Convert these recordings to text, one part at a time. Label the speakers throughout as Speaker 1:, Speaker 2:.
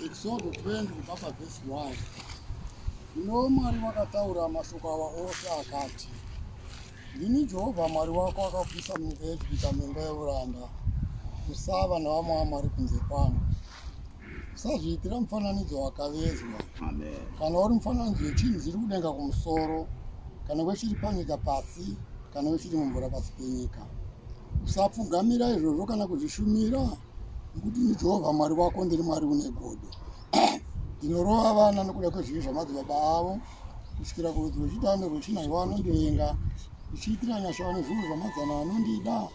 Speaker 1: Exodus 20 kubva verse 1. Ino Mwari wakataura mashoko awa ose akati, Ndini Jehovha Mwari wako akakubvisa munyika yeIjipita mimba yeuranda. Usava navamwe vamwari kunze kwano. Usazviitira mufananidzo wakavezwa. Kana uri mufananidzo wechinhu chiri kudenga kumusoro, kana wechiri panyika pasi, kana wechiri mumvura pasi penyika. Usapfugamira izvozvo kana kuzvishumira, nokuti ini Jehovha Mwari wako ndiri Mwari une godo. Ndinorova vana nokuda kwezvivi zvamadzibaba avo, kusvikira kurudzi rwechitatu rwechina ivo vanondivenga, ndichiitira nyasha vane zvinhu zvamazana vanondida,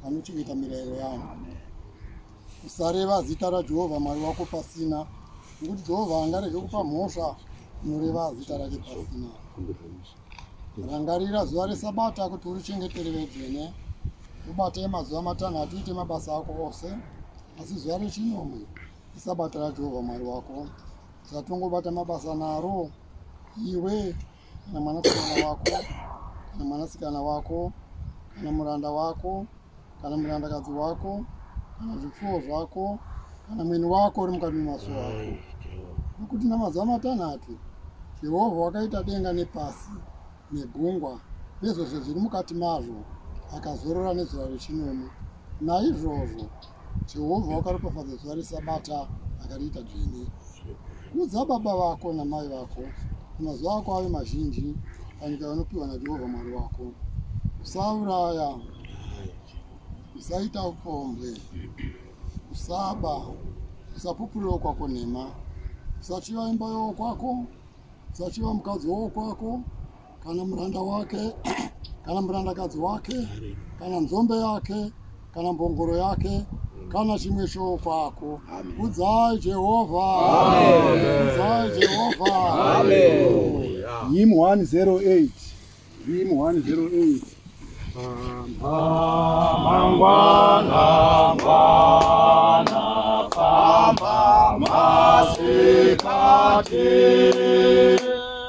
Speaker 1: vanochengeta mirayiro yangu. Usareva zita raJehovha Mwari wako pasina, nokuti Jehovha angarege kupa mhosva inoreva zita rake pasina. Rangarira zuva reSabata kuti urichengetere dzvene, ubate mazuva matanhatu uite mabasa ako ose, asi zuva rechinomwe iSabata raJehovha Mwari wako. Usatongobata mabasa naro, iwe kana mwanasikana wako, kana mwanasikana wako, kana muranda wako, kana murandakadzi wako, kana zvipfuwo zvako, kana mweni wako uri mukati memasuo ako. Nokuti namazuva matanhatu Jehovha wakaita denga nepasi negungwa nezvose zviri mukati mazvo, akazorora nezuva rechinomwe. Naizvozvo Jehovha wakaropafadza zuva reSabata akariita dzvene. Kudza baba vako namai vako, mazuva ako ave mazhinji panyika yaunopiwa naJehovha Mwari wako. Usauraya, usaita upombwe, usaba, usapupurira kwako nhema, usachiva imba yokwako, usachiva mukadzi wokwako, kana muranda wake, kana murandakadzi wake, kana nzombe yake, kana mbongoro yake, kana chimwe chokwako. Udzai Jehovha. Udzai Jehovha.
Speaker 2: Hymn 108. Hymn 108.
Speaker 3: Mangwana famba masikati,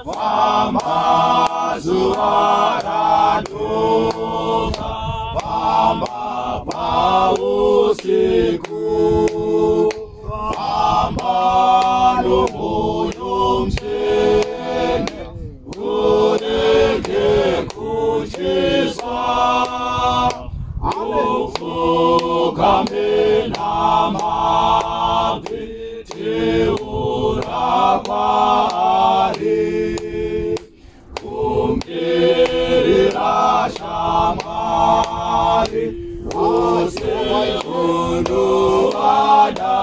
Speaker 3: famba zuva raduka, famba pausiku, famba nomoyo msene, urege kuchisa, ufukambe namabvi, teura kwari, kumbirira shamwari, ose unuvada,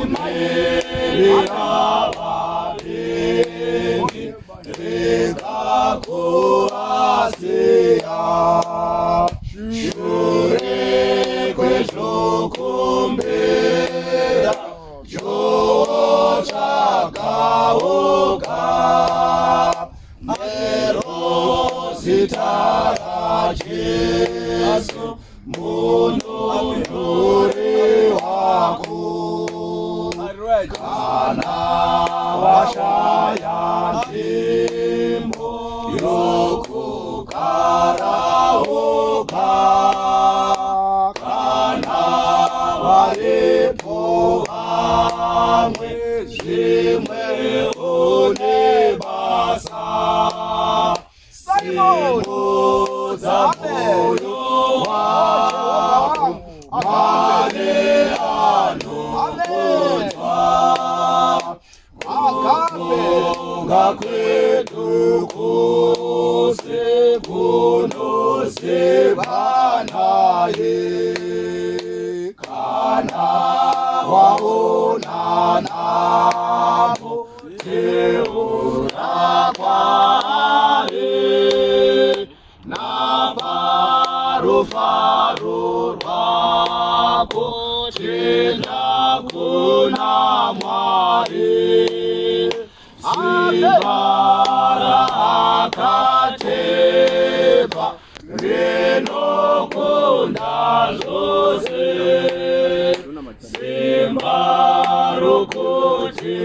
Speaker 3: kumbirira vapengi, rega kuvasiya, shure kwezvokumbira, chotsvakaoga, nero zita raJesu, mununuri wako. Kana washaya nzvimbo yokugara woga, kana varipo vamwe zvimwe une basa, simudza moyo wako, Mwari anokudzwa. Kufunga kwedu kose kunoziva naye, kana waonanapo teura kwari, naparufaro rwako tenda kuna Mwari, simba rakatepa rinokunda zvose, simba rokuti